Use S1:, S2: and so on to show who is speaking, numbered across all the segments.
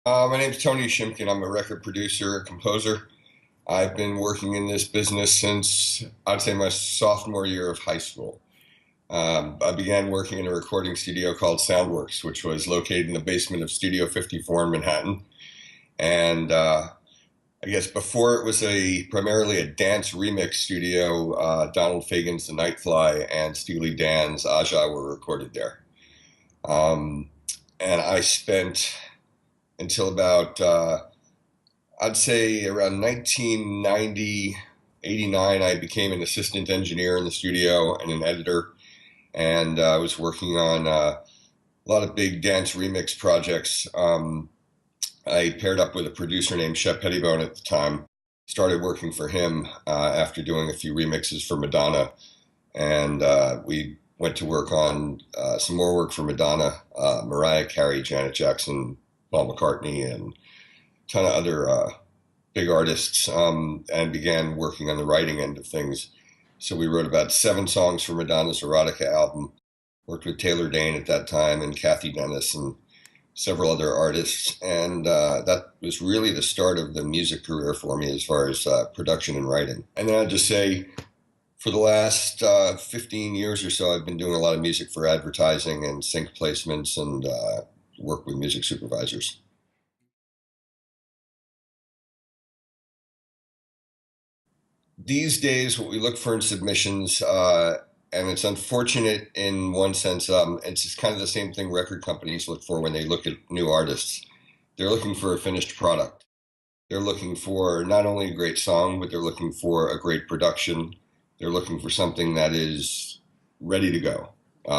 S1: My name's Tony Shimkin. I'm a record producer, composer. I've been working in this business since I'd say my sophomore year of high school. I began working in a recording studio called Soundworks, which was located in the basement of Studio 54 in Manhattan. And I guess before it was a primarily a dance remix studio, Donald Fagen's The Nightfly and Steely Dan's Aja were recorded there. Um, and I spent until about I'd say around 1990, 89, I became an assistant engineer in the studio and an editor, and I was working on a lot of big dance remix projects. I paired up with a producer named Shep Pettibone at the time, started working for him after doing a few remixes for Madonna, and we went to work on some more work for Madonna, Mariah Carey, Janet Jackson, Paul McCartney, and a ton of other big artists, and began working on the writing end of things. So we wrote about 7 songs for Madonna's Erotica album. Worked with Taylor Dane at that time and Kathy Dennis and several other artists, and that was really the start of the music career for me as far as production and writing. And then I'd just say, for the last 15 years or so, I've been doing a lot of music for advertising and sync placements and work with music supervisors. These days, what we look for in submissions, and it's unfortunate in one sense, it's just kind of the same thing record companies look for when they look at new artists. They're looking for a finished product. They're looking for not only a great song, but they're looking for a great production. They're looking for something that is ready to go,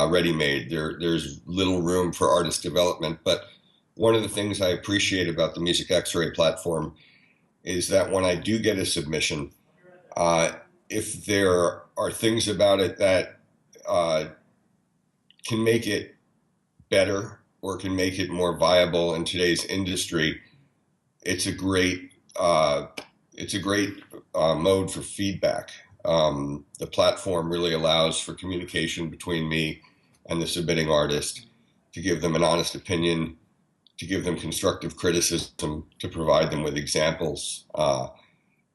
S1: ready made. There's little room for artist development. But one of the things I appreciate about the Music X-Ray platform is that when I do get a submission, uh, if there are things about it that uh, can make it better or can make it more viable in today's industry, it's a great uh, it's a great mode for feedback. The platform really allows for communication between me and the submitting artist to give them an honest opinion, to give them constructive criticism, to provide them with examples.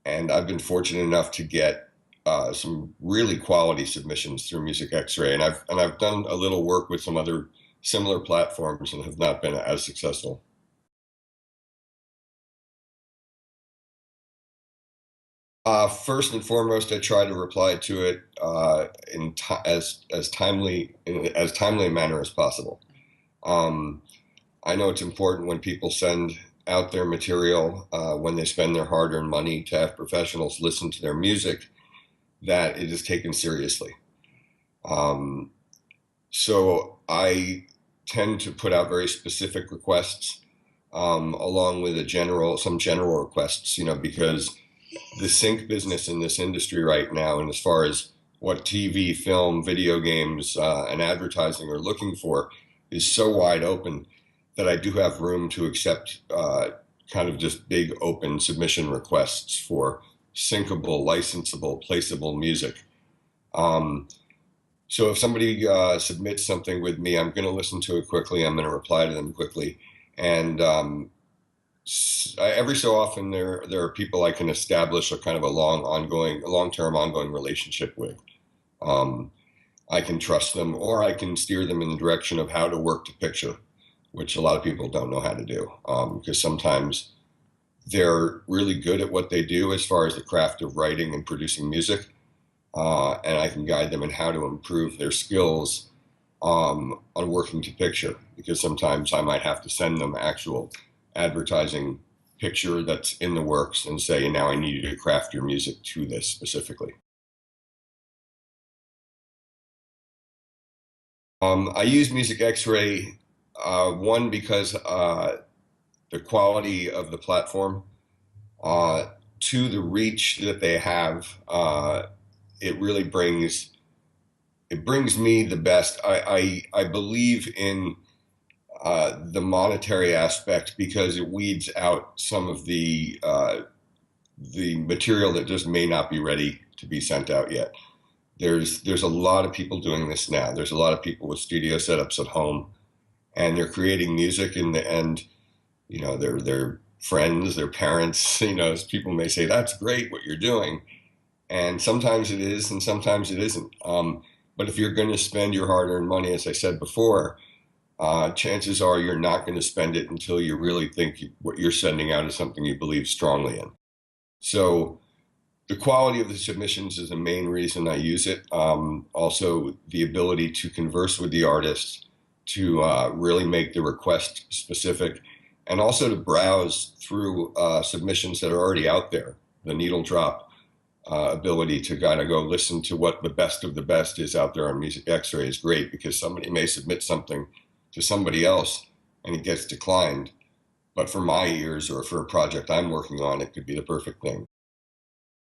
S1: And I've been fortunate enough to get some really quality submissions through Music X-Ray, and I've done a little work with some other similar platforms and have not been as successful. First and foremost, I try to reply to it as timely in as timely a manner as possible. Um, I know it's important when people send out their material, when they spend their hard-earned money to have professionals listen to their music, that it is taken seriously. Um, so I tend to put out very specific requests, along with some general requests, because the sync business in this industry right now, and as far as what TV, film, video games, and advertising are looking for, is so wide open that I do have room to accept kind of just big open submission requests for syncable, licensable, placeable music. Um, so if somebody submits something with me, I'm going to listen to it quickly. I'm going to reply to them quickly, and every so often there are people I can establish a kind of a long term ongoing relationship with. Um, I can trust them, or I can steer them in the direction of how to work to picture, which a lot of people don't know how to do. Because sometimes they're really good at what they do as far as the craft of writing and producing music, and I can guide them in how to improve their skills on working to picture. Because sometimes I might have to send them actual advertising picture that's in the works and say, now I need you to craft your music to this specifically. I use Music X-Ray, one because the quality of the platform, uh, to the reach that they have, it really brings me the best. I believe in the monetary aspect because it weeds out some of the material that just may not be ready to be sent out yet. There's a lot of people doing this now. There's a lot of people with studio setups at home, and they're creating music, and their friends, their parents, as people may say, that's great what you're doing. And sometimes it is, and sometimes it isn't. But if you're going to spend your hard-earned money, as I said before, chances are you're not going to spend it until you really think what you're sending out is something you believe strongly in. So the quality of the submissions is the main reason I use it. Also, the ability to converse with the artist, to really make the request specific, and also to browse through submissions that are already out there. The needle drop ability to kind of go listen to what the best of the best is out there on Music Xray is great, because somebody may submit something to somebody else and it gets declined. But for my ears or for a project I'm working on, it could be the perfect thing.